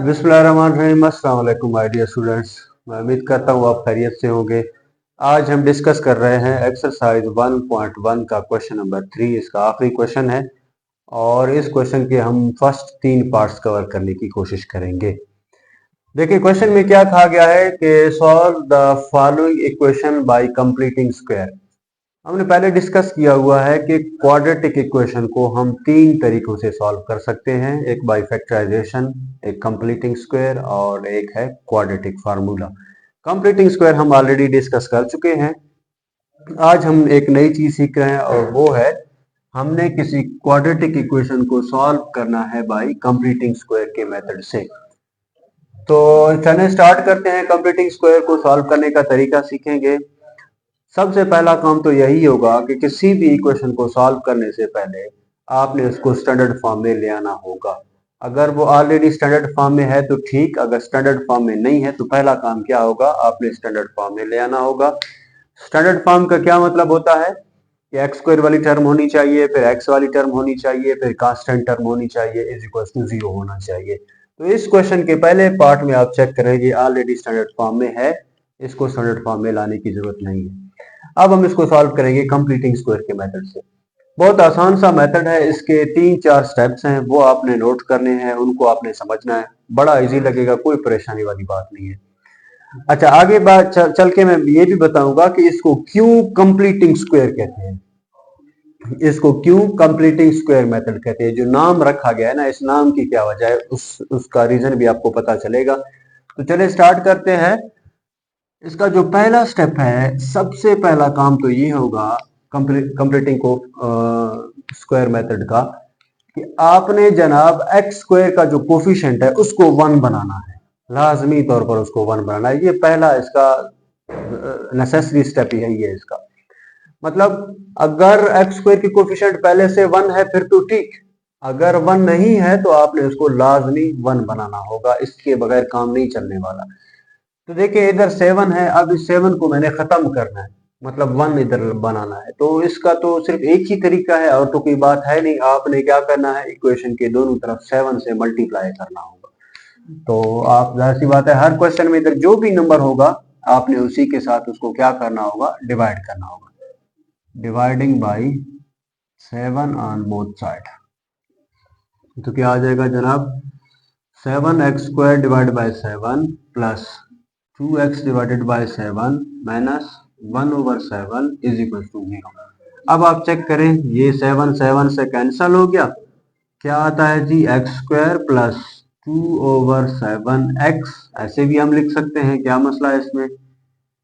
बिस्मिल्लाहिर्रहमानिर्रहीम। अस्सलाम वालेकुम माय डियर स्टूडेंट्स। मैं उम्मीद करता हूँ आप खैरियत से होंगे। आज हम डिस्कस कर रहे हैं एक्सरसाइज 1.1 का क्वेश्चन नंबर 3। इसका आखिरी क्वेश्चन है और इस क्वेश्चन के हम फर्स्ट 3 पार्ट्स कवर करने की कोशिश करेंगे। देखिए क्वेश्चन में क्या कहा गया है कि solve the following equation by completing square. हमने पहले डिस्कस किया हुआ है कि क्वाड्रेटिक इक्वेशन को हम 3 तरीकों से सॉल्व कर सकते हैं, एक बाय फैक्टराइजेशन, एक कंप्लीटिंग स्क्वायर और एक है क्वाड्रेटिक फार्मूला। कंप्लीटिंग स्क्वायर हम ऑलरेडी डिस्कस कर चुके हैं। आज हम एक नई चीज सीख रहे हैं और वो है हमने किसी क्वाड्रेटिक इक्वेशन को सॉल्व करना है बाय कंप्लीटिंग स्क्वायर के मेथड से। तो चलिए स्टार्ट करते हैं। कंप्लीटिंग स्क्वायर को सॉल्व करने का तरीका सीखेंगे। सबसे पहला काम तो यही होगा कि किसी भी इक्वेशन को सॉल्व करने से पहले आपने उसको स्टैंडर्ड फॉर्म में ले आना होगा। अगर वो ऑलरेडी स्टैंडर्ड फॉर्म में है तो ठीक, अगर स्टैंडर्ड फॉर्म में नहीं है तो पहला काम क्या होगा, आपने स्टैंडर्ड फॉर्म में ले आना होगा। स्टैंडर्ड फॉर्म का क्या मतलब होता है कि एक्स स्क्वायर वाली टर्म होनी चाहिए, फिर एक्स वाली टर्म होनी चाहिए, फिर कांस्टेंट टर्म होनी चाहिए, इज इक्वल टू 0 होना चाहिए। तो इस क्वेश्चन के पहले पार्ट में आप चेक करेंगे ऑलरेडी स्टैंडर्ड फॉर्म में है, इसको स्टैंडर्ड फॉर्म में लाने की जरूरत नहीं है। अब हम इसको सॉल्व करेंगे कंप्लीटिंग स्क्वायर के मेथड से। बहुत आसान सा मेथड है, इसके 3-4 स्टेप्स हैं, वो आपने नोट करने हैं, उनको आपने समझना है। बड़ा इजी लगेगा, कोई परेशानी वाली बात नहीं है। अच्छा, आगे बात चल के मैं ये भी बताऊंगा कि इसको क्यों कंप्लीटिंग स्क्वायर कहते हैं, इसको क्यों कंप्लीटिंग स्क्वायर मेथड कहते हैं। जो नाम रखा गया है ना, इस नाम की क्या वजह है, उसका रीजन भी आपको पता चलेगा। तो चलिए स्टार्ट करते हैं। इसका जो पहला स्टेप है, सबसे पहला काम तो ये होगा कंप्लीटिंग को स्क्वायर मेथड का, कि आपने जनाब एक्स स्क्वायर का जो कोफिशिएंट है उसको 1 बनाना है। लाजमी तौर पर उसको 1 बनाना है। ये पहला इसका नेसेसरी स्टेप ही है इसका। मतलब अगर एक्स स्क्वायर की कोफिशिएंट पहले से 1 है फिर तो ठीक, अगर 1 नहीं है तो आपने उसको लाजमी 1 बनाना होगा, इसके बगैर काम नहीं चलने वाला। तो देखिए इधर 7 है, अब इस 7 को मैंने खत्म करना है, मतलब 1 इधर बनाना है। तो इसका तो सिर्फ एक ही तरीका है और तो कोई बात है नहीं। आपने क्या करना है, इक्वेशन के दोनों तरफ 7 से मल्टीप्लाई करना होगा। तो आप जाहिर सी बात है, हर क्वेश्चन में इधर जो भी नंबर होगा आपने उसी के साथ उसको क्या करना होगा, डिवाइड करना होगा। Dividing by 7 on both side. तो क्या आ जाएगा जनाब, 7x square divide by 7 plus 2x divided by 7 minus 1/7 is equal to 0। अब आप चेक करें, ये 7 7 से कैंसिल हो गया, क्या आता है जी, एक्स स्क्वायर प्लस 2/7x। ऐसे भी हम लिख सकते हैं, क्या मसला है इसमें,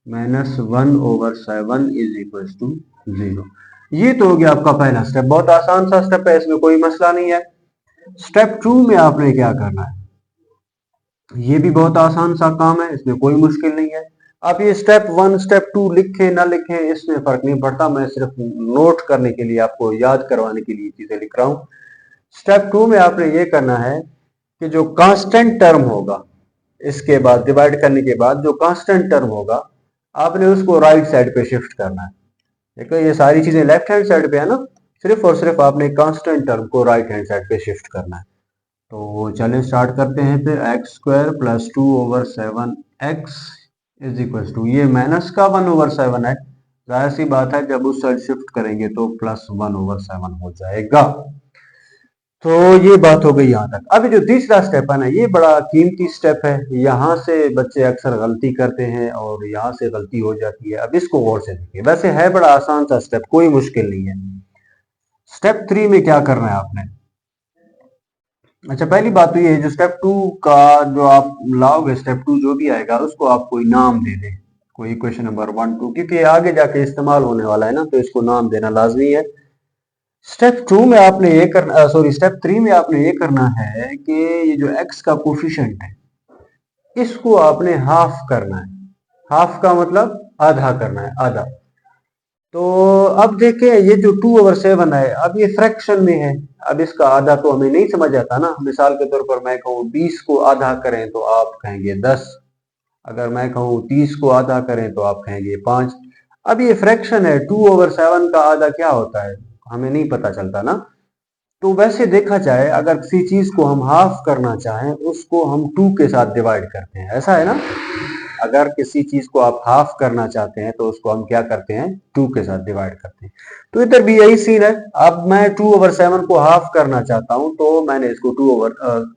माइनस 1/7 इज इक्वल टू 0। ये तो हो गया आपका पहला स्टेप, बहुत आसान सा स्टेप है, इसमें कोई मसला नहीं है। स्टेप 2 में आपने क्या करना है, ये भी बहुत आसान सा काम है, इसमें कोई मुश्किल नहीं है। आप ये स्टेप 1 स्टेप 2 लिखें ना लिखें इसमें फर्क नहीं पड़ता, मैं सिर्फ नोट करने के लिए, आपको याद करवाने के लिए चीजें लिख रहा हूं। स्टेप 2 में आपने ये करना है कि जो कांस्टेंट टर्म होगा, इसके बाद डिवाइड करने के बाद जो कांस्टेंट टर्म होगा आपने उसको राइट साइड पे शिफ्ट करना है। देखो ये सारी चीजें लेफ्ट हैंड साइड पे है ना, सिर्फ और सिर्फ आपने कांस्टेंट टर्म को राइट हैंड साइड पे शिफ्ट करना है। तो चलिए स्टार्ट करते हैं फिर। X square plus 2/7x is equal to, ये माइनस का 1/7 है, जाहिर सी बात है जब उस साइड शिफ्ट करेंगे तो प्लस 1/7 हो जाएगा। तो ये बात हो गई यहाँ तक। अभी जो तीसरा स्टेप है ना, ये बड़ा कीमती स्टेप है, यहाँ से बच्चे अक्सर गलती करते हैं और यहाँ से गलती हो जाती है। अब इसको गौर से देखिए, वैसे है बड़ा आसान सा स्टेप, कोई मुश्किल नहीं है। स्टेप 3 में क्या करना है आपने, अच्छा पहली बात तो ये है, जो स्टेप 2 का जो आप लाओगे, स्टेप 2 जो भी आएगा उसको आप कोई नाम दे दें, कोई क्वेश्चन नंबर 1 2, क्योंकि आगे जाके इस्तेमाल होने वाला है ना, तो इसको नाम देना लाजमी है। स्टेप 2 में आपने ये करना, सॉरी स्टेप 3 में आपने ये करना है कि ये जो x का कोफिशिएंट है इसको आपने हाफ करना है। हाफ का मतलब आधा करना है, आधा। तो अब देखें ये जो 2/7 है, अब ये फ्रैक्शन में है, अब इसका आधा तो हमें नहीं समझ आता ना। मिसाल के तौर पर मैं कहूँ 20 को आधा करें तो आप कहेंगे 10, अगर मैं कहूँ 30 को आधा करें तो आप कहेंगे 5। अब ये फ्रैक्शन है, 2/7 का आधा क्या होता है हमें नहीं पता चलता ना। तो वैसे देखा जाए अगर किसी चीज को हम हाफ करना चाहें उसको हम 2 के साथ डिवाइड करते हैं, ऐसा है ना। अगर किसी चीज को आप हाफ करना चाहते हैं तो उसको हम क्या करते हैं, 2 के साथ डिवाइड करते हैं। तो इधर भी यही सीन है। अब मैं 2/7 को हाफ करना चाहता हूं तो मैंने इसको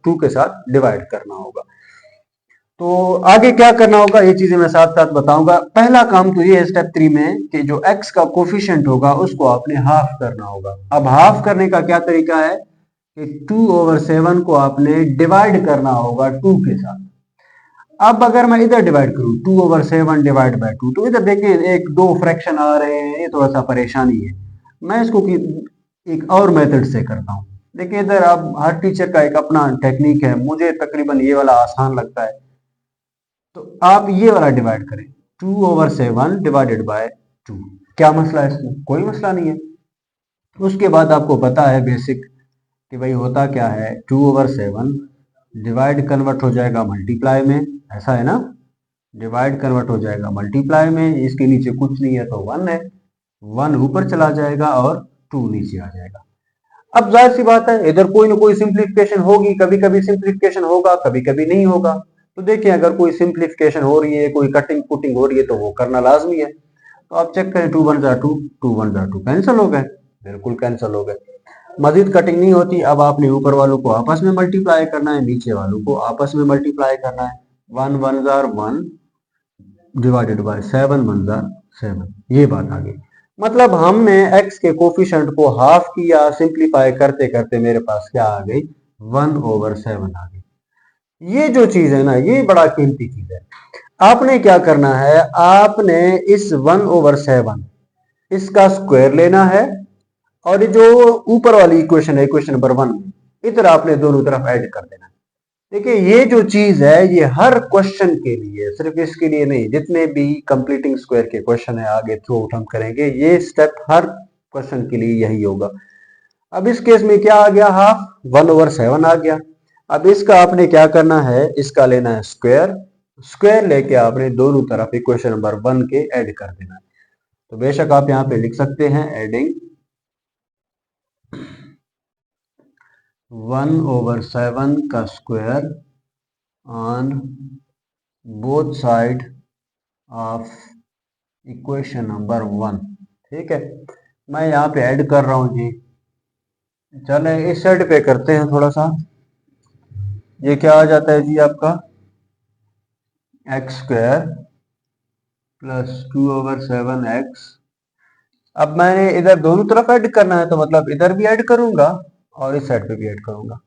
2 के साथ डिवाइड करना होगा। तो आगे क्या करना होगा ये चीजें मैं साथ साथ बताऊंगा। पहला काम तो ये है स्टेप 3 में कि जो x का कोफिशिएंट होगा उसको आपने हाफ करना होगा। अब हाफ करने का क्या तरीका है कि 2/7 को आपने डिवाइड करना होगा 2 के साथ। अब अगर मैं इधर डिवाइड करूं 2/7 डिवाइड बाय 2, तो इधर देखिए एक दो फ्रैक्शन आ रहे हैं, ये थोड़ा सा परेशानी है। मैं इसको एक और मेथड से करता हूं। देखिए इधर अब हर टीचर का एक अपना टेक्निक है, मुझे तकरीबन ये वाला आसान लगता है। तो आप ये वाला डिवाइड करें 2/7 डिवाइडेड बाय 2। क्या मसला है इसमें, कोई मसला नहीं है। उसके बाद आपको पता है बेसिक कि भाई होता क्या है, 2/7 डिवाइड कन्वर्ट हो जाएगा मल्टीप्लाई में, ऐसा है ना। डिवाइड कन्वर्ट हो जाएगा मल्टीप्लाई में, इसके नीचे कुछ नहीं है तो 1 है, 1 ऊपर चला जाएगा और 2 नीचे आ जाएगा। अब जाहिर सी बात है इधर कोई ना कोई सिंप्लीफिकेशन होगी, कभी कभी सिंप्लीफिकेशन होगा कभी कभी नहीं होगा। तो देखिए अगर कोई सिंप्लीफिकेशन हो रही है, कोई कटिंग पुटिंग हो रही है तो वो करना लाजमी है। तो आप चेक करें 2 1 2, 2 1 2 कैंसिल हो गए, बिल्कुल कैंसिल हो गए। मजीद कटिंग नहीं होती। अब आपने ऊपर वालों को आपस में मल्टीप्लाई करना है, नीचे वालों को आपस में मल्टीप्लाई करना है। 1 1 1 डिवाइडेड बाय 7 1 7, ये बात आ गई। मतलब हमने x के कोफिशिएंट को हाफ किया, सिंप्लीफाई करते करते मेरे पास क्या आ गई, 1/7 आ गई। ये जो चीज है ना ये बड़ा कीमती चीज है। आपने क्या करना है, आपने इस 1/7 इसका स्क्वायर लेना है, और ये जो ऊपर वाली इक्वेशन है इक्वेशन नंबर 1 इधर आपने दोनों तरफ ऐड कर देना है। देखिए ये जो चीज है ये हर क्वेश्चन के लिए, सिर्फ इसके लिए नहीं, जितने भी कंप्लीटिंग स्क्वायर के क्वेश्चन है आगे थ्रू आउट हम करेंगे, ये स्टेप हर क्वेश्चन के लिए यही होगा। अब इस केस में क्या आ गया, हाफ 1/7 आ गया। अब इसका आपने क्या करना है, इसका लेना है स्क्वायर, स्क्वायर लेके आपने दोनों तरफ इक्वेशन नंबर 1 के ऐड कर देना है। तो बेशक आप यहाँ पे लिख सकते हैं एडिंग 1/7 का square on both side of equation number 1। ठीक है, मैं यहाँ पे ऐड कर रहा हूँ जी। चले इस साइड पे करते हैं थोड़ा सा। ये क्या आ जाता है जी आपका x² प्लस 2/7x। अब मैंने इधर दोनों तरफ ऐड करना है तो मतलब इधर भी ऐड करूंगा और इस साइड पे भी ऐड करूंगा।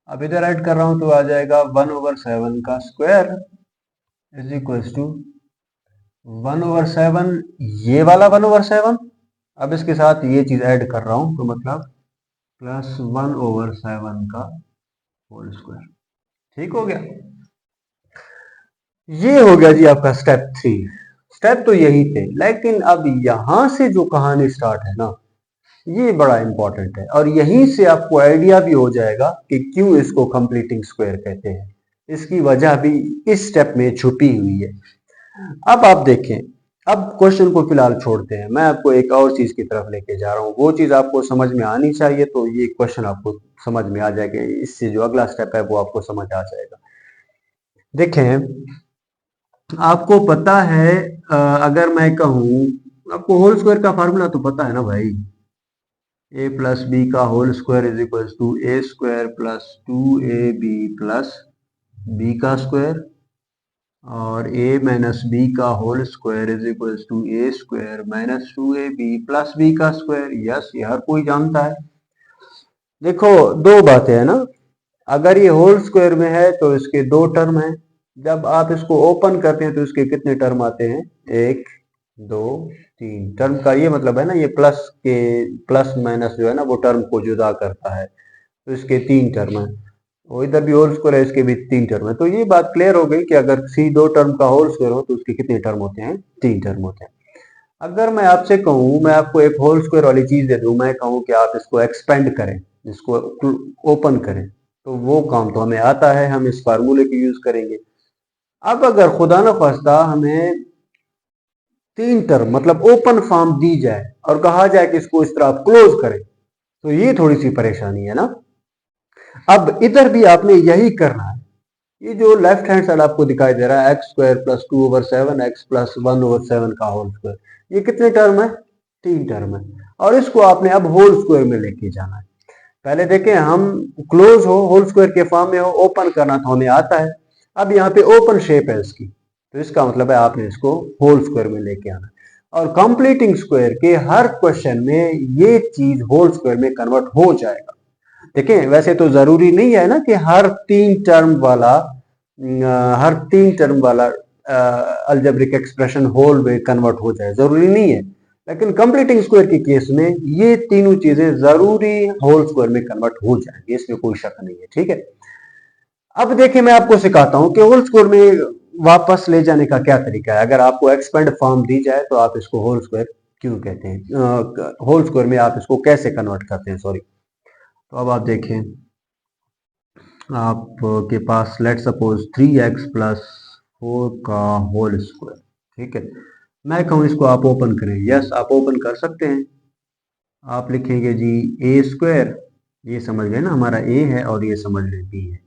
अब इधर ऐड कर रहा हूं तो आ जाएगा 1/7 का स्क्वायर इज इक्वल टू 1/7, ये वाला 1/7। अब इसके साथ ये चीज ऐड कर रहा हूं तो मतलब प्लस 1/7 का होल स्क्वायर। ठीक हो गया, ये हो गया जी आपका स्टेप 3। स्टेप तो यही थे, लेकिन अब यहां से जो कहानी स्टार्ट है ना ये बड़ा इंपॉर्टेंट है, और यहीं से आपको आइडिया भी हो जाएगा कि क्यों इसको कंप्लीटिंग स्क्वायर कहते हैं। इसकी वजह भी इस स्टेप में छुपी हुई है। अब आप देखें, अब क्वेश्चन को फिलहाल छोड़ते हैं, मैं आपको एक और चीज की तरफ लेके जा रहा हूँ। वो चीज आपको समझ में आनी चाहिए तो ये क्वेश्चन आपको समझ में आ जाएगा, इससे जो अगला स्टेप है वो आपको समझ आ जाएगा। देखें आपको पता है अगर मैं कहूं, आपको होल स्क्वायर का फार्मूला तो पता है ना भाई, a प्लस बी का whole square is equal to a² plus 2ab plus B का स्क्वायर, और a माइनस बी का whole square is equal to a² minus 2ab plus B का स्क्वायर। यस, ये हर कोई जानता है। देखो दो बातें है ना, अगर ये होल स्क्वायर में है तो इसके दो टर्म है, जब आप इसको ओपन करते हैं तो इसके कितने टर्म आते हैं, 1 2 3 टर्म का ये मतलब है ना, ये प्लस के प्लस माइनस जो है ना वो टर्म को जुदा करता है, तो इसके 3 टर्म है। और इधर भी होल स्क्वायर है, इसके भी 3 टर्म है। तो ये बात क्लियर हो गई कि अगर सी दो टर्म का होल स्क्वायर हो तो उसके कितने टर्म होते हैं, 3 टर्म होते हैं। अगर मैं आपसे कहूं, मैं आपको एक होल स्क्वायर वाली चीज दे दूं, मैं कहूं कि आप इसको एक्सपेंड करें, इसको ओपन करें, तो वो काम तो हमें आता है, हम इस फार्मूले की यूज करेंगे। अब अगर खुदा न खास्ता हमें 3 टर्म मतलब ओपन फॉर्म दी जाए और कहा जाए कि इसको इस तरह आप क्लोज करें, तो ये थोड़ी सी परेशानी है ना। अब इधर भी आपने यही करना है। ये जो लेफ्ट हैंड साइड आपको दिखाई दे रहा है x square plus 2/7 x plus 1/7 का होल स्क्वायर, ये कितने टर्म है? 3 टर्म है। और इसको आपने अब होल स्क्वायर में लेके जाना है। पहले देखें, हम क्लोज हो होल स्क्वायर के फॉर्म में हो, ओपन करना तो हमें आता है। अब यहाँ पे ओपन शेप है इसकी, तो इसका मतलब है आपने इसको होल स्क्वायर में लेके आना है। और कंप्लीटिंग स्क्वायर के हर क्वेश्चन में ये चीज होल स्क्वायर में कन्वर्ट हो जाएगा। देखिए, वैसे तो जरूरी नहीं है ना कि हर तीन टर्म वाला अलजेब्रिक एक्सप्रेशन होल में कन्वर्ट हो जाए, जरूरी नहीं है। लेकिन कंप्लीटिंग स्क्वायर के केस में ये तीनों चीजें जरूरी होल स्क्वायर में कन्वर्ट हो जाएंगे, इसमें कोई शक नहीं है। ठीक है, अब देखिए मैं आपको सिखाता हूं कि होल स्क्वायर में वापस ले जाने का क्या तरीका है। अगर आपको एक्सपेंड फॉर्म दी जाए तो आप इसको होल स्क्वायर क्यों कहते हैं, होल स्क्वायर में आप इसको कैसे कन्वर्ट करते हैं, सॉरी। तो अब आप देखें, आपके पास लेट सपोज 3x प्लस 4 का होल स्क्वायर, ठीक है। मैं कहूँ इसको आप ओपन करें, यस आप ओपन कर सकते हैं। आप लिखेंगे जी ए स्क्वायर, ये समझ गए ना हमारा ए है, और ये समझ लें बी है।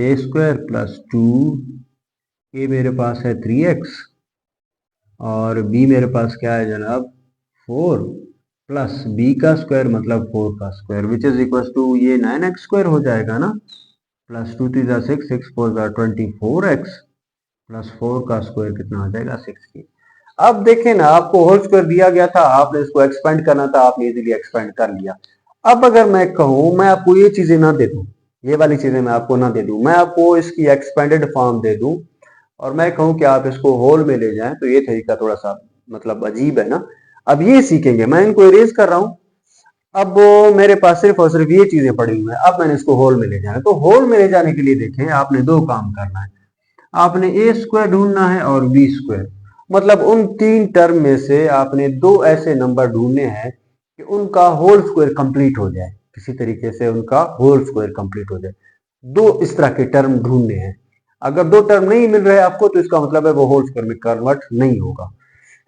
ए स्क्वायर प्लस 2, ए मेरे पास है 3x, और बी मेरे पास क्या है जनाब 4, प्लस बी का स्क्वायर मतलब 4 का square, which is equal to ये 9x स्क्वायर हो जाएगा ना, प्लस 2 3 जा 6, 6 4 जा 24x, प्लस 4 का स्क्वायर कितना आ जाएगा 16। अब देखें ना, आपको होल स्क्वायर दिया गया था, आपने इसको एक्सपेंड करना था, आपने इजीली एक्सपेंड कर लिया। अब अगर मैं कहूं मैं आपको ये चीजें ना दे दूं, ये वाली चीजें मैं आपको ना दे दूं, मैं आपको इसकी एक्सपेंडेड फॉर्म दे दूं और मैं कहूं कि आप इसको होल में ले जाएं, तो ये तरीका थोड़ा सा मतलब अजीब है ना। अब ये सीखेंगे, मैं इनको इरेज कर रहा हूं। अब वो मेरे पास सिर्फ और सिर्फ ये चीजें पड़ी हुई हैं, अब मैंने इसको होल में ले जाना है। तो होल में ले जाने के लिए देखें, आपने दो काम करना है। आपने ए स्क्वायर ढूंढना है और बी स्क्वायर, मतलब उन तीन टर्म में से आपने दो ऐसे नंबर ढूंढने हैं कि उनका होल स्क्वायर कंप्लीट हो जाए, किसी तरीके से उनका होल स्क्वायर कंप्लीट हो जाए। दो इस तरह के टर्म ढूंढने हैं। अगर दो टर्म नहीं मिल रहे आपको, तो इसका मतलब है वो होल स्क्वायर में कन्वर्ट नहीं होगा,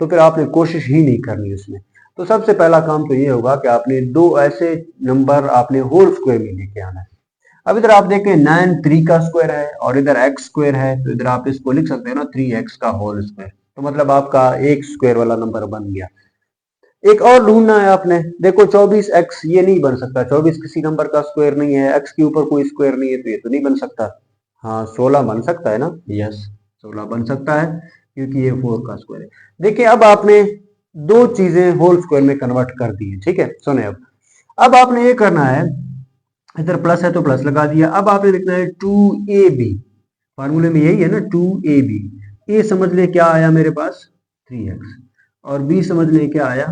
तो फिर आपने कोशिश ही नहीं करनी उसमें। तो सबसे पहला काम तो ये होगा कि आपने दो ऐसे नंबर आपने होल स्क्वायर में लेके आना है। अब इधर आप देखें 9 3 का स्क्वायर है और इधर x स्क्वायर है, तो इधर आप इसको लिख सकते हैं ना 3x का होल स्क्वायर, तो मतलब आपका एक स्क्वायर वाला नंबर बन गया। एक और ढूंढना है आपने, देखो 24x ये नहीं बन सकता, 24 किसी नंबर का स्क्वायर नहीं है, x के ऊपर कोई स्क्वायर नहीं है, तो ये तो नहीं बन सकता। हाँ 16 बन सकता है ना, यस 16 बन सकता है क्योंकि ये 4 का स्क्वायर है। देखिए अब आपने दो चीजें होल स्क्वायर में कन्वर्ट कर दी है, ठीक है। सुने, अब आपने ये करना है, इधर प्लस है तो प्लस लगा दिया। अब आपने लिखना है 2ab, फार्मूले में यही है ना 2ab। ए समझ ले क्या आया मेरे पास 3x, और बी समझ ले क्या आया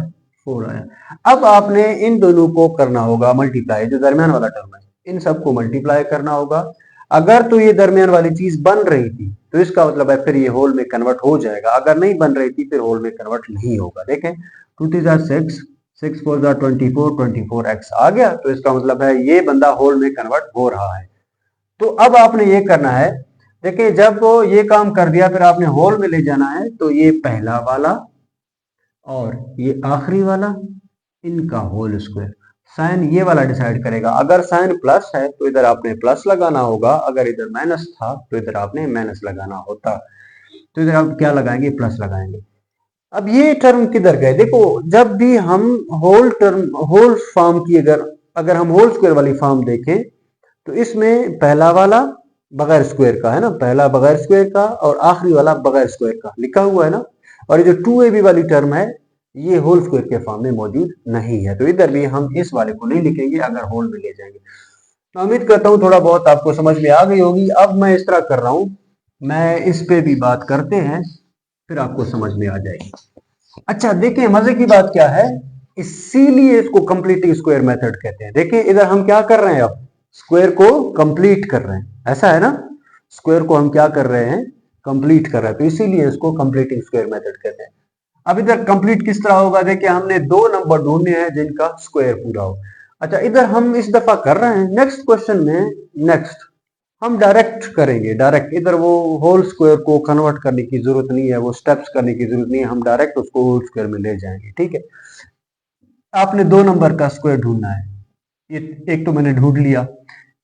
4 आया। अब आपने इन दोनों को करना होगा मल्टीप्लाई, जो दरमियान वाला टर्म है इन सबको मल्टीप्लाई करना होगा। अगर तो ये दरमियान वाली चीज बन रही थी तो इसका मतलब है फिर ये होल में कन्वर्ट हो जाएगा, अगर नहीं बन रही थी फिर होल में कन्वर्ट नहीं होगा। देखें 2 3 जा 6, 6 4 जा 24, 24x आ गया, तो इसका मतलब है ये बंदा होल में कन्वर्ट हो रहा है। तो अब आपने ये करना है, देखिए जब ये काम कर दिया फिर आपने होल में ले जाना है, तो ये पहला वाला और ये आखिरी वाला इनका होल स्क्वायर, साइन ये वाला डिसाइड करेगा। अगर साइन प्लस है तो इधर आपने प्लस लगाना होगा, अगर इधर माइनस था तो इधर आपने माइनस लगाना होता। तो इधर आप क्या लगाएंगे, प्लस लगाएंगे। अब ये टर्म किधर गए, देखो जब भी हम होल फॉर्म की अगर अगर हम होल स्क्वायर वाली फॉर्म देखें, तो इसमें पहला वाला बगैर स्क्वायर का है ना, पहला बगैर स्क्वायर का और आखिरी वाला बगैर स्क्वायर का लिखा हुआ है ना। और ये जो 2ab वाली टर्म है ये होल स्क्वायर के फॉर्म में मौजूद नहीं है, तो इधर भी हम इस वाले को नहीं लिखेंगे, अगर होल में ले जाएंगे। तो उम्मीद करता हूं थोड़ा बहुत आपको समझ में आ गई होगी। अब मैं इस तरह कर रहा हूं, मैं इस पे भी बात करते हैं, फिर आपको समझ में आ जाएगी। अच्छा देखिए मजे की बात क्या है, इसीलिए इसको कंप्लीटिंग स्क्वायर मेथड कहते हैं। देखिए इधर हम क्या कर रहे हैं, अब स्क्वायर को कंप्लीट कर रहे हैं, ऐसा है ना, स्क्वायर को हम क्या कर रहे हैं, कंप्लीट कर रहे हैं, तो इसीलिए इसको कंप्लीटिंग स्क्वायर मेथड कहते हैं। अब इधर कंप्लीट किस तरह होगा, देखिए हमने दो नंबर ढूंढने हैं जिनका स्क्वायर पूरा हो। अच्छा इधर हम इस दफा कर रहे हैं, नेक्स्ट क्वेश्चन में नेक्स्ट हम डायरेक्ट करेंगे, डायरेक्ट इधर वो होल स्क्वायर को कन्वर्ट करने की जरूरत नहीं है, वो स्टेप्स करने की जरूरत नहीं है, हम डायरेक्ट उसको होल स्क्वायर में ले जाएंगे। ठीक है, आपने दो नंबर का स्क्वायर ढूंढना है, ये एक तो मैंने ढूंढ लिया।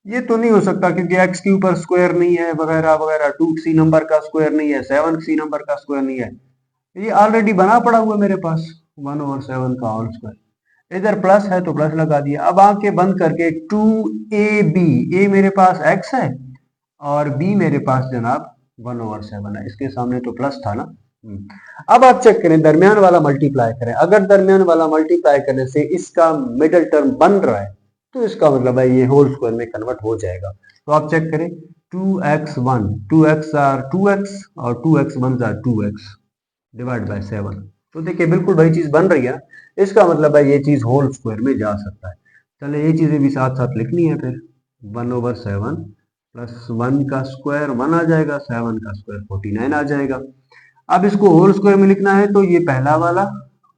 ये तो नहीं हो सकता क्योंकि x के ऊपर स्क्वायर नहीं है वगैरह वगैरह, 2 सी नंबर का स्क्वायर नहीं है, 7 सी नंबर का स्क्वायर नहीं है। ये ऑलरेडी बना पड़ा हुआ है मेरे पास 1/7 का होल स्क्वायर। इधर प्लस है तो प्लस लगा दिया। अब आंखें बंद करके 2ab, ए मेरे पास x है और b मेरे पास जनाब 1/7 है। इसके सामने तो प्लस था ना। अब आप चेक करें, दरमियान वाला मल्टीप्लाई करें। अगर दरमियान वाला मल्टीप्लाई करने से इसका मिडिल टर्म बन रहा है तो इसका मतलब है ये होल स्क्वायर में कन्वर्ट हो जाएगा। तो आप चेक करें 2x1, 2x आर 2x और 2x1 are 2x divide by 7। तो देखिए बिल्कुल वही चीज बन रही है। इसका मतलब है ये चीज होल स्क्वायर में जा सकता है। चले ये चीजें भी साथ साथ लिखनी है फिर। 1/7 प्लस 1 का स्क्वायर 1 आ जाएगा, 7 का स्क्वायर 49 आ जाएगा। अब इसको होल स्क्वायर में लिखना है तो ये पहला वाला,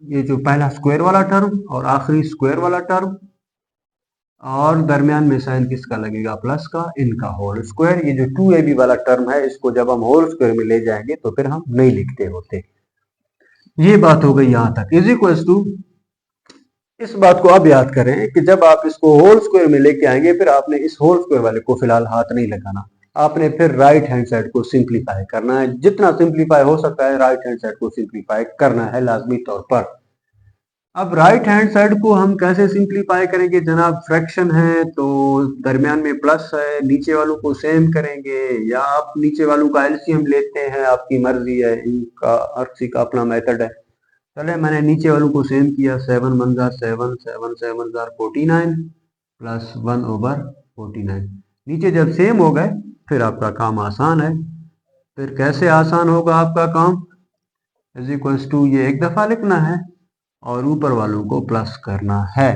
ये जो पहला स्क्वायर वाला टर्म और आखिरी स्क्वायर वाला टर्म और दरमियान में साइन किसका लगेगा, प्लस का, इनका होल स्क्वायर। ये जो 2ab वाला टर्म है इसको जब हम होल स्क्वायर में ले जाएंगे तो फिर हम नहीं लिखते होते। ये बात हो गई यहां तक। इज इक्वल्स टू, इस बात को अब याद करें कि जब आप इसको होल स्क्वायर में लेके आएंगे फिर आपने इस होल स्क्वायर वाले को फिलहाल हाथ नहीं लगाना। आपने फिर राइट हैंड साइड को सिंप्लीफाई करना है। जितना सिंप्लीफाई हो सकता है राइट हैंड साइड को सिंप्लीफाई करना है लाजमी तौर पर। अब राइट हैंड साइड को हम कैसे सिंप्लीफाई करेंगे जनाब, फ्रैक्शन है तो दरमियान में प्लस है, नीचे वालों को सेम करेंगे या आप नीचे वालों का एलसीएम लेते हैं, आपकी मर्जी है, इनका हर किसी का अपना मेथड है। चले मैंने नीचे वालों को सेम किया, 7 1 7, 7 7 49 प्लस 1/49। नीचे जब सेम हो गए फिर आपका काम आसान है। फिर कैसे आसान होगा आपका काम, इज इक्वल्स टू ये एक दफा लिखना है और ऊपर वालों को प्लस करना है।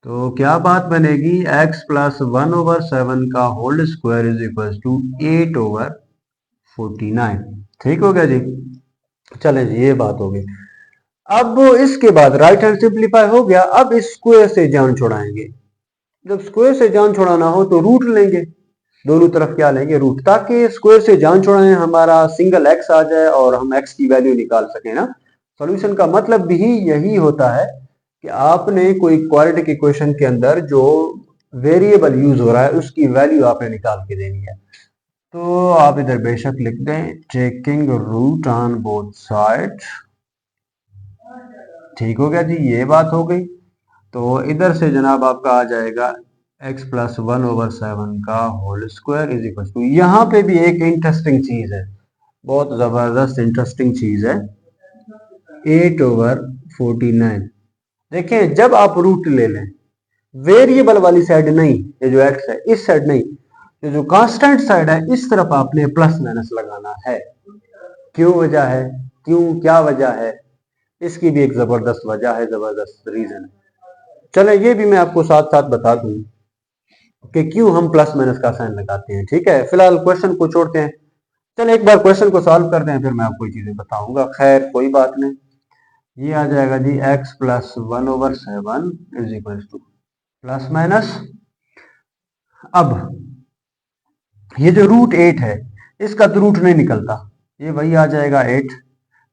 तो क्या बात बनेगी, x प्लस 1/7 का whole square is equals to 8/49। ठीक हो गया जी। चले जी ये बात हो गई। अब इसके बाद राइट हैंड सिंप्लीफाई हो गया। अब इस स्क्वायर से जान छुड़ाएंगे। जब स्क्वायर से जान छुड़ाना हो तो रूट लेंगे, दोनों तरफ क्या लेंगे, रूट, ताकि स्क्वायर से जान छुड़ाएं हमारा सिंगल x आ जाए और हम x की वैल्यू निकाल सकें ना। सॉल्यूशन का मतलब भी यही होता है कि आपने कोई क्वाड्रेटिक इक्वेशन के अंदर जो वेरिएबल यूज हो रहा है उसकी वैल्यू आपने निकाल के देनी है। तो आप इधर बेशक लिख दें taking root on both side. ठीक हो गया जी, ये बात हो गई। तो इधर से जनाब आपका आ जाएगा x प्लस 1/7 का whole square is equal to, यहाँ पे भी एक इंटरेस्टिंग चीज है, बहुत जबरदस्त इंटरेस्टिंग चीज है, 8/49। देखें जब आप रूट ले लें, वेरिएबल वाली साइड नहीं, ये जो x है इस साइड नहीं, ये जो कांस्टेंट साइड है इस तरफ आपने प्लस माइनस लगाना है। क्यों वजह है, क्यों क्या वजह है, इसकी भी एक जबरदस्त वजह है, जबरदस्त रीजन है। चले ये भी मैं आपको साथ साथ बता दूं कि क्यों हम प्लस माइनस का साइन लगाते हैं। ठीक है, फिलहाल क्वेश्चन को छोड़ते हैं। चलो एक बार क्वेश्चन को सॉल्व करते हैं फिर मैं आपको चीजें बताऊंगा। खैर कोई बात नहीं, ये आ जाएगा जी x plus 1/7 is equal to plus minus. अब ये जो रूट 8 है इसका तो रूट नहीं निकलता, ये वही आ जाएगा 8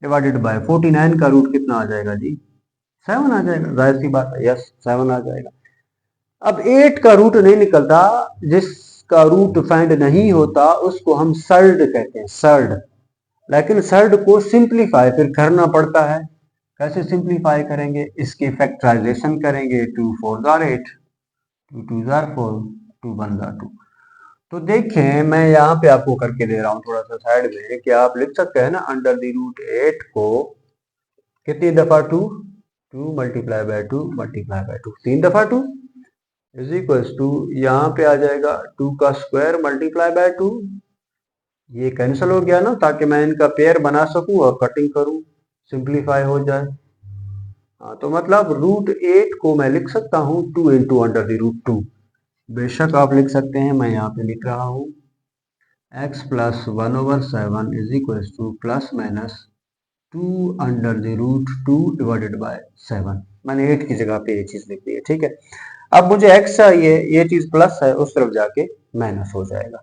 डिवाइडेड बाय 49 का रूट कितना आ जाएगा जी, 7 आ जाएगा। जाहिर सी बात है, यस 7 आ जाएगा। अब 8 का रूट नहीं निकलता, जिसका रूट फाइंड नहीं होता उसको हम सर्ड कहते हैं, सर्ड। लेकिन सर्ड को सिंप्लीफाई फिर करना पड़ता है। कैसे सिंप्लीफाई करेंगे, इसके फैक्टराइजेशन करेंगे। 2 4 आर 8, 2 2 आर 4, 2 1 आर 2। तो देखें मैं यहाँ पे आपको करके दे रहा हूँ थोड़ा सा साइड में, कि आप लिख सकते हैं ना अंडर द रूट 8 को कितनी दफा 2 2 मल्टीप्लाई बाय 2 मल्टीप्लाई बाय 2, 3 दफा 2 इज इक्वल्स टू, यहाँ पे आ जाएगा 2 का स्क्वायर मल्टीप्लाई बाय 2। ये कैंसिल हो गया ना, ताकि मैं इनका पेयर बना सकूं और कटिंग करूं, सिंप्लीफाई हो जाए। हाँ तो मतलब रूट 8 को मैं लिख सकता हूँ 2 इंटू अंडर द रूट 2। बेशक आप लिख सकते हैं, मैं यहाँ पे लिख रहा हूँ x plus 1/7 is equals to plus minus 2 under the root 2 divided by 7। मैंने 8 की जगह पे ये चीज लिख दी है। ठीक है, अब मुझे x चाहिए, ये चीज प्लस है उस तरफ जाके माइनस हो जाएगा।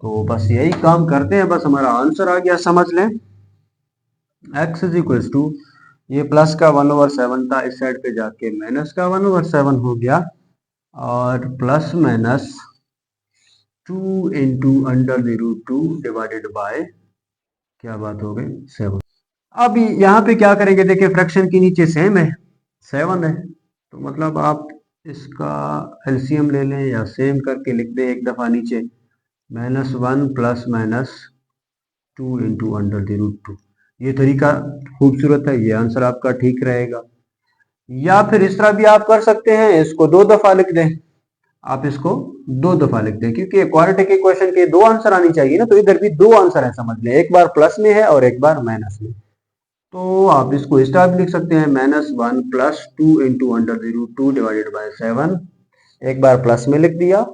तो बस यही काम करते हैं, बस हमारा आंसर आ गया, समझ लें x इज इक्वल्स टू, ये प्लस का 1/7 था, इस साइड पे जाके माइनस का 1/7 हो गया। और plus minus 2 into under the root 2 divided by, क्या बात हो गई, 7। अब यहाँ पे क्या करेंगे, देखिए फ्रैक्शन के नीचे सेम है, 7 है, तो मतलब आप इसका एलसीएम ले लें या सेम करके लिख दें एक दफ़ा नीचे, -1 plus minus 2 into under the root 2। ये तरीका खूबसूरत है, ये आंसर आपका ठीक रहेगा। या फिर इस तरह भी आप कर सकते हैं, इसको 2 दफ़ा लिख दें, आप इसको 2 दफ़ा लिख दें, क्योंकि क्वाड्रेटिक इक्वेशन के 2 आंसर आनी चाहिए ना, तो इधर भी 2 आंसर है, समझ लें, एक बार प्लस में है और एक बार माइनस में। तो आप इसको इस तरह भी लिख सकते हैं, -1 plus 2 into under the root 2 divided by 7, एक बार प्लस में लिख दिया,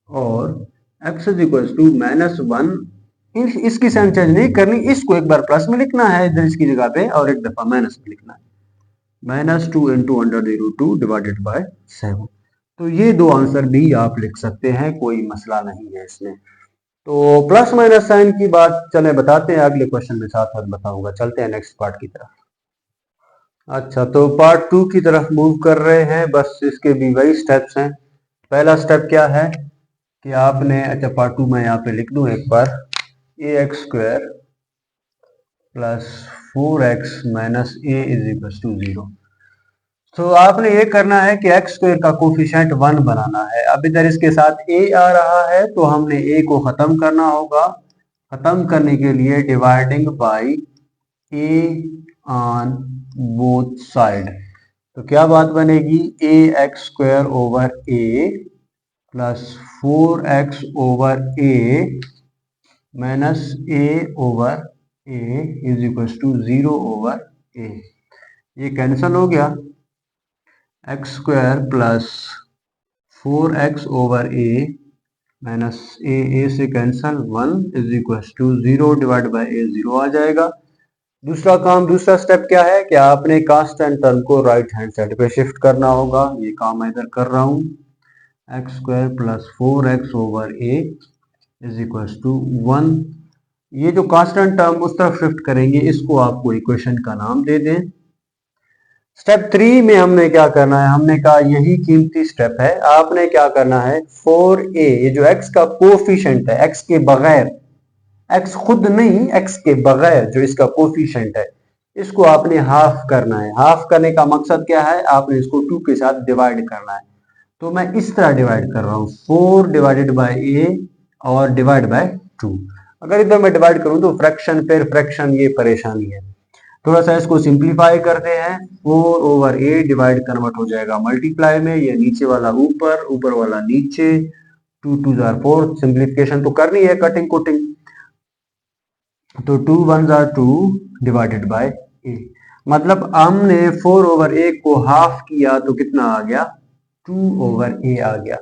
और x इज इक्वल टू -1, इसकी साइन चेंज नहीं करनी, इसको एक बार प्लस में लिखना है इधर इसकी जगह पे, और एक दफा माइनस में लिखना है, -2 into under the root 2 divided by 7। तो ये 2 आंसर भी आप लिख सकते हैं, कोई मसला नहीं है इसमें। तो प्लस माइनस साइन की बात चले बताते हैं, अगले क्वेश्चन में साथ साथ बताऊंगा। चलते हैं नेक्स्ट पार्ट की तरफ। अच्छा, तो पार्ट 2 की तरफ मूव कर रहे हैं, बस इसके भी वही स्टेप्स हैं। पहला स्टेप क्या है कि आपने, अच्छा पार्ट 2 में यहाँ पे लिख दूं एक बार, ax² plus 4x minus a is equal to 0। तो आपने ये करना है कि x² का कोफिशिएंट 1 बनाना है। अब इधर इसके साथ a आ रहा है, तो हमने a को खत्म करना होगा। खत्म करने के लिए dividing by a on both side, तो क्या बात बनेगी, ax² over a plus 4x over a minus a over a is equal to 0 over a। ये कैंसिल हो गया, x² plus 4x over a minus a से cancel, 1 is equal to 0 divide by a, 0 आ जाएगा। दूसरा काम, दूसरा step क्या है कि आपने कांस्टेंट टर्म को राइट हैंड साइड पे शिफ्ट करना होगा। ये काम मैं इधर कर रहा हूँ, x² plus 4x over a is equal to 1। ये जो कांस्टेंट टर्म उस तरफ शिफ्ट करेंगे, इसको आपको इक्वेशन का नाम दे दें। स्टेप 3 में हमने क्या करना है, हमने कहा यही कीमती स्टेप है। आपने क्या करना है, 4a, ये जो x का कोफिशिएंट है, x के बगैर, x खुद नहीं, x के बगैर जो इसका कोफिशिएंट है, इसको आपने हाफ करना है। हाफ करने का मकसद क्या है, आपने इसको 2 के साथ डिवाइड करना है। तो मैं इस तरह डिवाइड कर रहा हूँ, 4 डिवाइडेड बाई a और डिवाइड बाय 2। अगर इधर मैं डिवाइड करूं तो फ्रैक्शन फिर फ्रैक्शन, ये परेशानी है। थोड़ा सा इसको सिंप्लीफाई करते हैं, 4 ओवर a डिवाइड कन्वर्ट हो जाएगा मल्टीप्लाई में, ये नीचे वाला ऊपर, ऊपर वाला नीचे, 2 2 4, सिंप्लीफिकेशन तो करनी है, कटिंग कुटिंग, तो 2 1 2 डिवाइडेड बाय a, मतलब हमने 4 ओवर a को हाफ किया तो कितना आ गया, 2 ओवर a आ गया।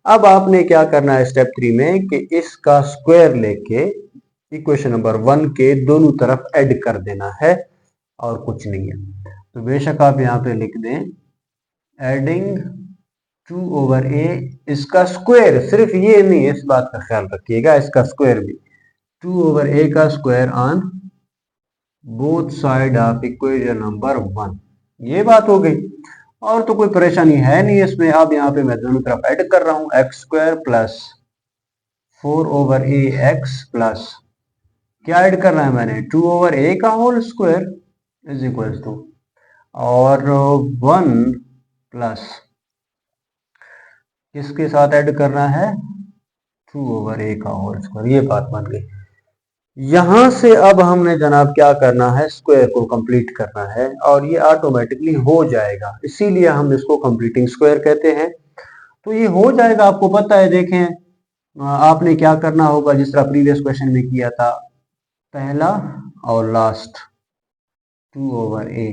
अब आपने क्या करना है स्टेप 3 में कि इसका स्क्वायर लेके इक्वेशन नंबर 1 के दोनों तरफ ऐड कर देना है, और कुछ नहीं है। तो बेशक आप यहाँ पे लिख दें, एडिंग 2 ओवर a, इसका स्क्वायर, सिर्फ ये नहीं, इस बात का ख्याल रखिएगा, इसका स्क्वायर भी, 2 ओवर a का square on both side of equation number 1। ये बात हो गई, और तो कोई परेशानी है नहीं इसमें। अब यहाँ पे मैं दोनों तरफ ऐड कर रहा हूँ, x² plus 4 over a x plus, क्या ऐड करना है मैंने, 2 ओवर a का whole square is equal to, और 1 प्लस किसके साथ ऐड करना है, 2 ओवर a का होल स्क्वायर। ये बात बन गई। यहां से अब हमने जनाब क्या करना है, स्क्वायर को कंप्लीट करना है, और ये ऑटोमेटिकली हो जाएगा, इसीलिए हम इसको कंप्लीटिंग स्क्वायर कहते हैं। तो ये हो जाएगा, आपको पता है। देखें आपने क्या करना होगा, जिस तरह प्रीवियस क्वेश्चन में किया था, पहला और लास्ट 2 ओवर a,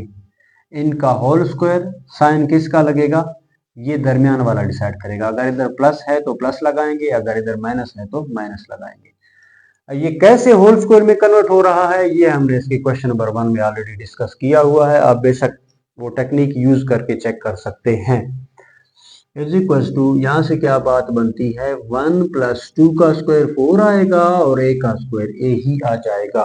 इनका होल स्क्वायर, साइन किसका लगेगा, ये दरमियान वाला डिसाइड करेगा। अगर इधर प्लस है तो प्लस लगाएंगे, अगर इधर माइनस है तो माइनस लगाएंगे। ये कैसे होल स्क्वायर में कन्वर्ट हो रहा है, ये हमने इसके क्वेश्चन नंबर 1 में ऑलरेडी डिस्कस किया हुआ है। आप बेशक वो टेक्निक यूज करके चेक कर सकते हैं। इज इक्वल टू, यहाँ से क्या बात बनती है, 1 प्लस 2 का स्क्वायर 4 आएगा, और a का स्क्वायर a ही आ जाएगा।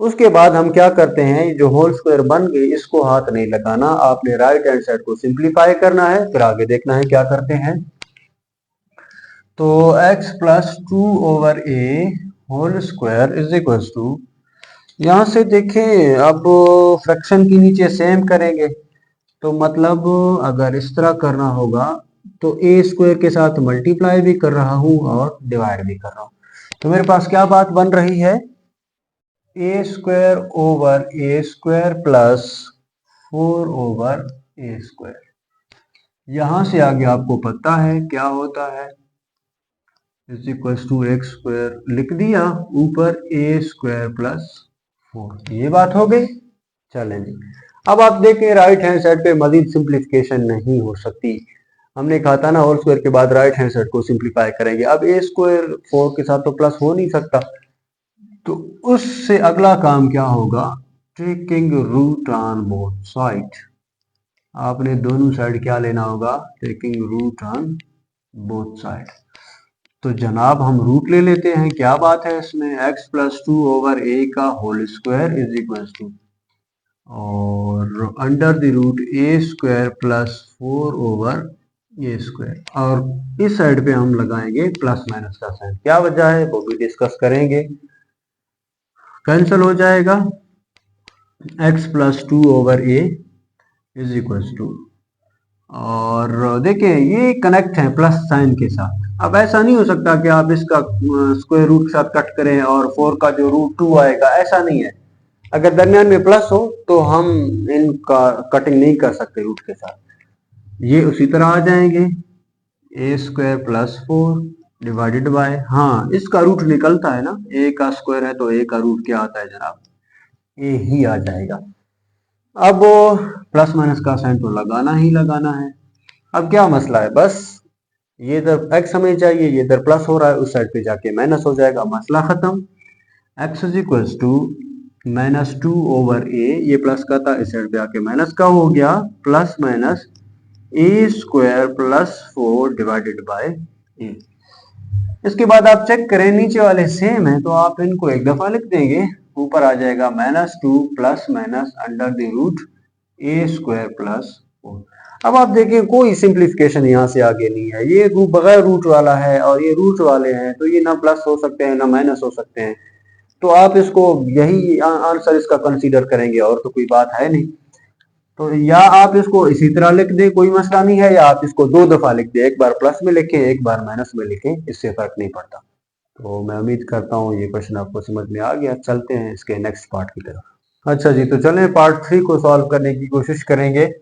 उसके बाद हम क्या करते हैं, जो होल स्क्वायर बन गए इसको हाथ नहीं लगाना, आपने राइट हैंड साइड को सिंप्लीफाई करना है, फिर आगे देखना है क्या करते हैं। तो x plus 2/a whole square is equal to, यहां से देखें अब फ्रैक्शन के नीचे सेम करेंगे, तो मतलब अगर इस तरह करना होगा तो ए स्क्वायर के साथ मल्टीप्लाई भी कर रहा हूं और डिवाइड भी कर रहा हूं, तो मेरे पास क्या बात बन रही है, a square over a square plus 4/a square. यहां से आगे आपको पता है क्या होता है, is equal to x square लिख दिया, ऊपर ए स्क्वायर प्लस 4, ये बात हो गई। चलें जी, अब आप देखें राइट हैंड साइड पे मजीद सिंप्लीफिकेशन नहीं हो सकती, हमने कहा था ना होल स्क्वायर के बाद राइट हैंड साइड को सिंप्लीफाई करेंगे। अब ए स्क्वायर 4 के साथ तो प्लस हो नहीं सकता, तो उससे अगला काम क्या होगा, taking root on both side, आपने दोनों साइड क्या लेना होगा, taking root on both side. तो जनाब हम रूट ले लेते हैं, क्या बात है इसमें, x प्लस 2/a का whole square is equal to, और under the root a square plus 4/a square, और इस साइड पे हम लगाएंगे प्लस माइनस का साइन, क्या वजह है वो भी डिस्कस करेंगे। कैंसिल हो जाएगा, x plus 2/a is equal to, और देखिए ये कनेक्ट है प्लस साइन के साथ। अब ऐसा नहीं हो सकता कि आप इसका स्क्वायर रूट के साथ कट करें और 4 का जो रूट 2 आएगा, ऐसा नहीं है। अगर दरमियान में प्लस हो तो हम इनका कटिंग नहीं कर सकते रूट के साथ, ये उसी तरह आ जाएंगे, ए स्क्वायर प्लस 4 डिवाइडेड बाय, हाँ इसका रूट निकलता है ना, ए का स्क्वायर है तो ए का रूट क्या आता है जनाब, ए ही आ जाएगा। अब प्लस माइनस का साइन तो लगाना ही लगाना है। अब क्या मसला है, बस ये इधर x हमें चाहिए, ये इधर प्लस हो रहा है, उस साइड पे जाके माइनस हो जाएगा, मसला खत्म। x is equals to -2/a, ये प्लस का था, इस साइड पे आके माइनस का हो गया, plus minus a square plus 4 divided by a। इसके बाद आप चेक करें नीचे वाले सेम है, तो आप इनको एक दफा लिख देंगे, ऊपर आ जाएगा -2 plus minus under the root a square plus 4। अब आप देखिए कोई सिंप्लीफिकेशन यहाँ से आगे नहीं है, ये बगैर रूट वाला है और ये रूट वाले हैं, तो ये ना प्लस हो सकते हैं ना माइनस हो सकते हैं, तो आप इसको यही आंसर इसका कंसीडर करेंगे और तो कोई बात है नहीं। तो या आप इसको इसी तरह लिख दें, कोई मसला नहीं है, या आप इसको 2 दफा लिख दें, एक बार प्लस में लिखें एक बार माइनस में लिखें, इससे फर्क नहीं पड़ता। तो मैं उम्मीद करता हूँ ये क्वेश्चन आपको समझ में आ गया। चलते हैं इसके नेक्स्ट पार्ट की तरफ। अच्छा जी, तो चलें पार्ट 3 को सॉल्व करने की कोशिश करेंगे।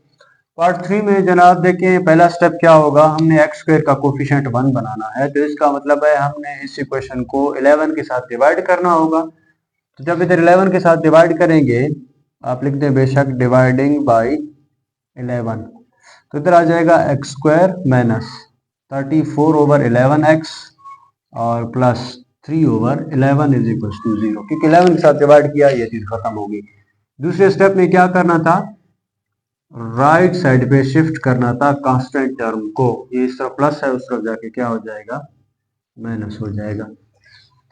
पार्ट 3 में जनाब देखें पहला स्टेप क्या होगा, हमने एक्स स्क्वायर का कोफिशिएंट 1 बनाना है, तो इसका मतलब है हमने इस इक्वेशन को 11 के साथ डिवाइड करना होगा। तो जब इधर 11 के साथ डिवाइड करेंगे, आप लिख दें बेशक डिवाइडिंग बाई 11, तो इधर आ जाएगा एक्स स्क्वायर माइनस 34/11x और प्लस 3/11 इज इक्वल टू 0, क्योंकि 11 के साथ डिवाइड किया, ये चीज खत्म होगी। दूसरे स्टेप में क्या करना था, राइट साइड पे शिफ्ट करना था कांस्टेंट टर्म को, ये इस तरफ प्लस है, उस तरफ जाके क्या हो जाएगा, माइनस हो जाएगा।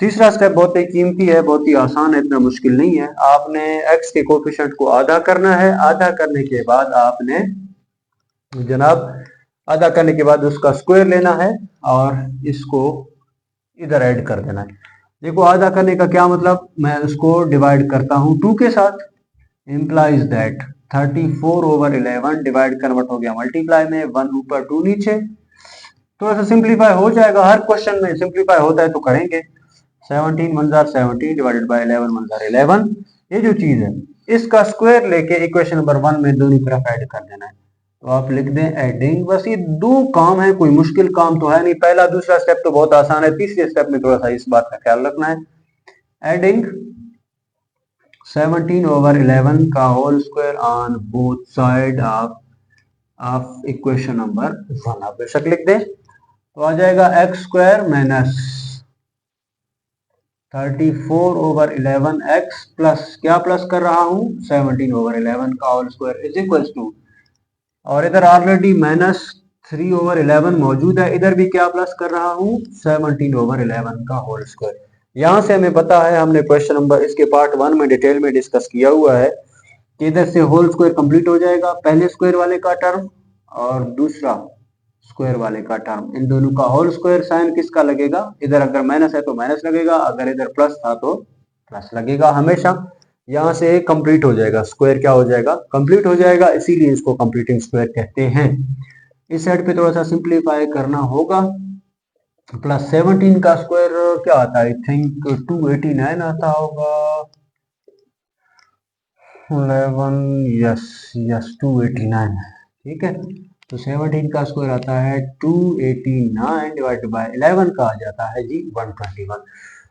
तीसरा स्टेप बहुत ही कीमती है, बहुत ही आसान है, इतना मुश्किल नहीं है। आपने x के कोफिशिएंट को आधा करना है, आधा करने के बाद आपने जनाब आधा करने के बाद उसका स्क्वायर लेना है और इसको इधर ऐड कर देना है। देखो आधा करने का क्या मतलब, मैं उसको डिवाइड करता हूं 2 के साथ, इंप्लाइज दैट 34/11 डिवाइड कन्वर्ट हो गया मल्टीप्लाई में, 1 ऊपर 2 नीचे, तो ऐसा सिंप्लीफाई हो जाएगा। हर क्वेश्चन में सिंप्लीफाई होता है तो करेंगे। 17 1 17 डिवाइडेड बाय 11 1 11, ये जो चीज है इसका स्क्वायर लेके इक्वेशन नंबर 1 में दोनों तरफ ऐड कर देना है। तो आप लिख दें एडिंग, बस ये 2 काम है, कोई मुश्किल काम तो है नहीं। पहला दूसरा स्टेप तो बहुत आसान है, तीसरे स्टेप में थोड़ा सा इस बात का ख्याल रखना है। एडिंग 17/11 का whole square on both side of equation number 1, आप बेशक लिख दें, तो आ जाएगा x square minus 34/11x plus क्या प्लस कर रहा हूं 17/11 का whole square is equal to, और इधर ऑलरेडी -3/11 मौजूद है, इधर भी क्या प्लस कर रहा हूं 17/11 का होल स्क्वायर। यहाँ से हमें पता है, हमने क्वेश्चन नंबर इसके पार्ट 1 में डिटेल में डिस्कस किया हुआ है कि इधर से होल स्क्वायर कंप्लीट हो जाएगा, पहले स्क्वायर वाले का टर्म और दूसरा स्क्वायर वाले का टर्म, इन दोनों का होल स्क्वायर। साइन किसका लगेगा, इधर अगर माइनस है तो माइनस लगेगा, अगर इधर प्लस था तो प्लस लगेगा हमेशा। यहाँ से कंप्लीट हो जाएगा, स्क्वायर क्या हो जाएगा, कंप्लीट हो जाएगा, इसीलिए इसको कंप्लीटिंग स्क्वायर कहते हैं। इस साइड पे थोड़ा सा सिंप्लीफाई करना होगा। प्लस 17 का स्क्वायर क्या आता है, आई थिंक 289 आता होगा। 11, यस यस 289, ठीक है। तो 17 का स्क्वायर आता है 289 डिवाइडेड बाय 11 का आ जाता है जी 121।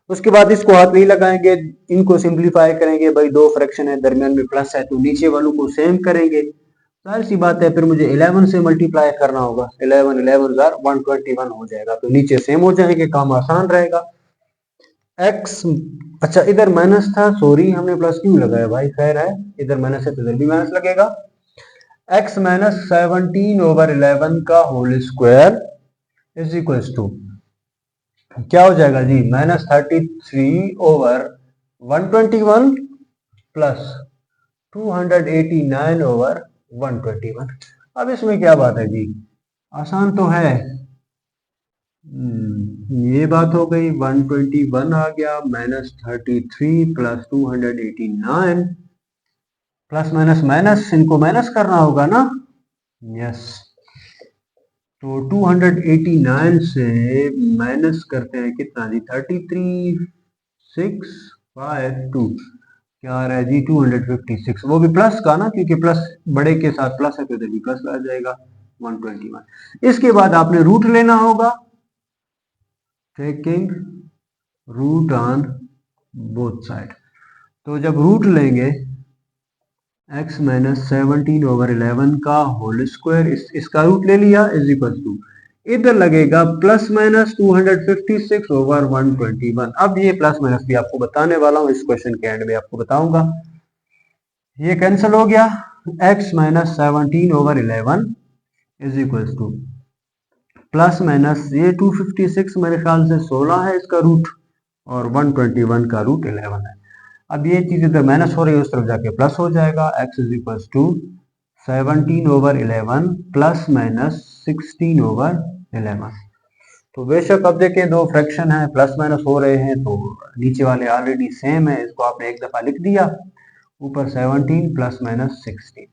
उसके बाद इसको हाथ नहीं लगाएंगे, इनको सिंप्लीफाई करेंगे। भाई दो फ्रैक्शन है, दरमियान में प्लस है, तो नीचे वालों को सेम करेंगे, सारी सी बात है। फिर मुझे 11 से मल्टीप्लाई करना होगा, 11 11 121 हो जाएगा, तो नीचे सेम हो जाएंगे, काम आसान रहेगा। x, अच्छा इधर माइनस था, सॉरी हमने प्लस क्यों लगाया भाई, खैर है, इधर माइनस है तो इधर भी माइनस लगेगा। x माइनस 17/11 का whole square is equal to क्या हो जाएगा जी, माइनस 33/121 प्लस 289/121। अब इसमें क्या बात है जी, आसान तो है। ये बात हो गई, 121 आ गया, minus 33 plus 289, plus minus minus, इनको माइनस करना होगा ना, यस। तो 289 से माइनस करते हैं कितना जी, 33,652, क्या आ रहा है जी 256, वो भी प्लस का ना, क्योंकि प्लस बड़े के साथ प्लस है तो इधर भी प्लस आ जाएगा 121। इसके बाद आपने रूट लेना होगा, taking root on both side. तो जब रूट लेंगे x माइनस 17/11 का होल स्क्वायर, इसका रूट ले लिया, इज इक्वल टू इधर लगेगा प्लस माइनस 256/121। अब ये प्लस माइनस भी आपको बताने वाला हूं, इस क्वेश्चन के एंड में आपको बताऊंगा। ये कैंसिल हो गया, x minus 17/11 is equal to plus minus ये 256 मेरे ख्याल से 16 है इसका रूट, और 121 का रूट 11 है। अब ये चीज इधर माइनस हो रही है, उस तरफ जाके प्लस हो जाएगा, x is equal to 17/11 plus minus 16/11। तो बेशक अब देखिए दो फ्रैक्शन है, प्लस माइनस हो रहे हैं, तो नीचे वाले ऑलरेडी सेम है, इसको आपने एक दफा लिख दिया, ऊपर 17 प्लस माइनस 16।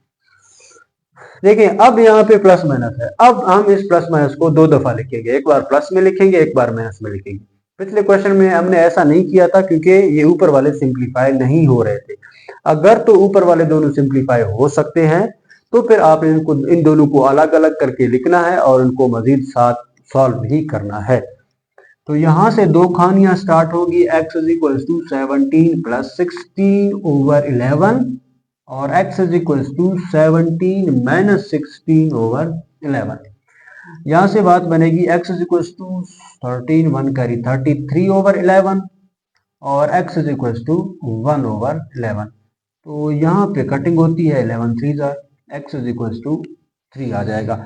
देखिए अब यहाँ पे प्लस माइनस है, अब हम इस प्लस माइनस को दो दफा लिखेंगे, एक बार प्लस में लिखेंगे, एक बार माइनस में लिखेंगे। पिछले क्वेश्चन में हमने ऐसा नहीं किया था, क्योंकि ये ऊपर वाले सिंप्लीफाई नहीं हो रहे थे। अगर तो ऊपर वाले दोनों सिंप्लीफाई हो सकते हैं, तो फिर आप इनको, इन दोनों को अलग अलग करके लिखना है और उनको मजीद साथ सॉल्व भी करना है। तो यहां से दो खानियां स्टार्ट होगी, x is equal to 17 plus 16/11 और x is equal to 17 minus 16/11। यहां से बात बनेगी x इज इक्वल टू 13 1 करी 33/11 और x इज इक्वल टू 1/11। तो यहाँ पे कटिंग होती है, 11 3 x इज इक्वल टू 3 आ जाएगा।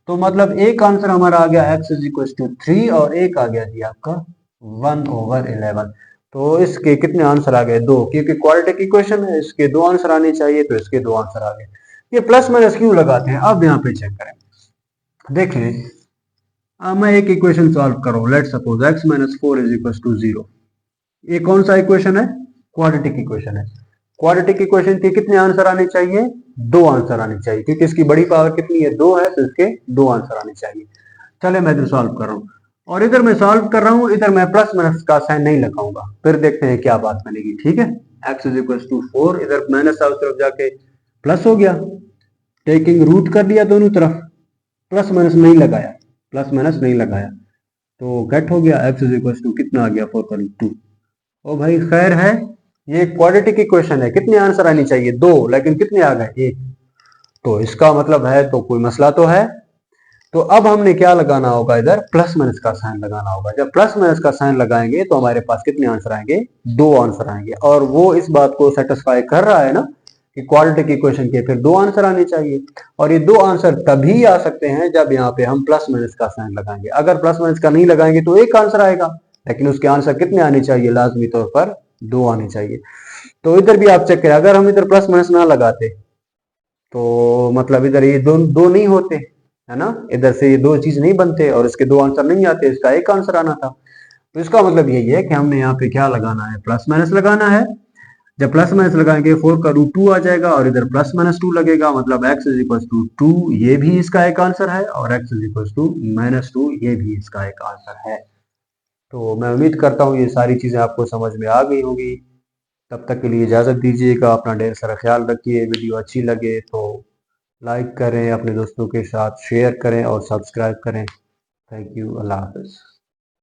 तो मतलब एक आंसर हमारा आ गया x इज इक्वल टू 3 और एक आ गया जी आपका 1/11। तो इसके कितने आंसर आ गए, दो, क्योंकि क्वाड्रेटिक इक्वेशन है, इसके दो आंसर आने चाहिए, तो इसके दो आंसर आ गए। ये प्लस माइनस क्यों लगाते हैं, अब यहाँ पे चेक करें, देखें मैं एक इक्वेशन सॉल्व कर रहा हूं, let suppose x minus 4 is equal to 0। ये कौन सा इक्वेशन है, क्वाड्रेटिक इक्वेशन है। क्वाड्रेटिक इक्वेशन के कितने आंसर आने चाहिए, दो आंसर आने चाहिए, क्योंकि इसकी बड़ी पावर कितनी है, दो है, तो इसके दो आंसर आने चाहिए। चले मैं इधर सॉल्व कर रहा हूँ, और इधर मैं सॉल्व कर रहा हूँ, इधर मैं प्लस माइनस का साइन नहीं लगाऊंगा, फिर देखते हैं क्या बात बनेगी, ठीक है। x इज इक्वल टू 4, इधर माइनस था, उस तरफ जाके प्लस हो गया, टेकिंग रूट कर दिया दोनों तरफ, प्लस माइनस नहीं लगाया, प्लस माइनस नहीं लगाया, तो कट हो गया, x इज इक्वल टू कितना आ गया 4/2। ओ भाई खैर है, ये क्वाड्रेटिक इक्वेशन है, कितने आंसर आनी चाहिए, दो, लेकिन कितने आ गए, एक, तो इसका मतलब है तो कोई मसला तो है। तो अब हमने क्या लगाना होगा, इधर प्लस माइनस का साइन लगाना होगा। जब प्लस माइनस का साइन लगाएंगे तो हमारे पास कितने आंसर आएंगे, दो आंसर आएंगे, और वो इस बात को सेटिस्फाई कर रहा है ना कि क्वाड्रेटिक इक्वेशन के फिर दो आंसर आने चाहिए, और ये दो आंसर तभी आ सकते हैं जब यहाँ पे हम प्लस माइनस का साइन लगाएंगे। अगर प्लस माइनस का नहीं लगाएंगे तो एक आंसर आएगा, लेकिन उसके आंसर कितने आने चाहिए, लाजमी तौर पर 2 आने चाहिए। तो इधर भी आप चेक करें, अगर हम इधर प्लस माइनस ना लगाते तो मतलब इधर ये दो दो नहीं होते, है ना, इधर से ये 2 चीज नहीं बनते और इसके 2 आंसर नहीं आते, इसका एक आंसर आना था। तो इसका मतलब यही है कि हमने यहाँ पे क्या लगाना है, प्लस माइनस लगाना है। जब प्लस माइनस लगाएंगे 4 का रूट 2 आ जाएगा और इधर प्लस माइनस 2 लगेगा, मतलब x इज इक्वल टू 2, ये भी इसका एक आंसर है, और x इज इक्वल टू -2, ये भी इसका एक आंसर है। तो मैं उम्मीद करता हूँ ये सारी चीजें आपको समझ में आ गई होंगी। तब तक के लिए इजाजत दीजिएगा, अपना ढेर सारा ख्याल रखिए। वीडियो अच्छी लगे तो लाइक करें, अपने दोस्तों के साथ शेयर करें और सब्सक्राइब करें। Thank you, Allah Hafiz.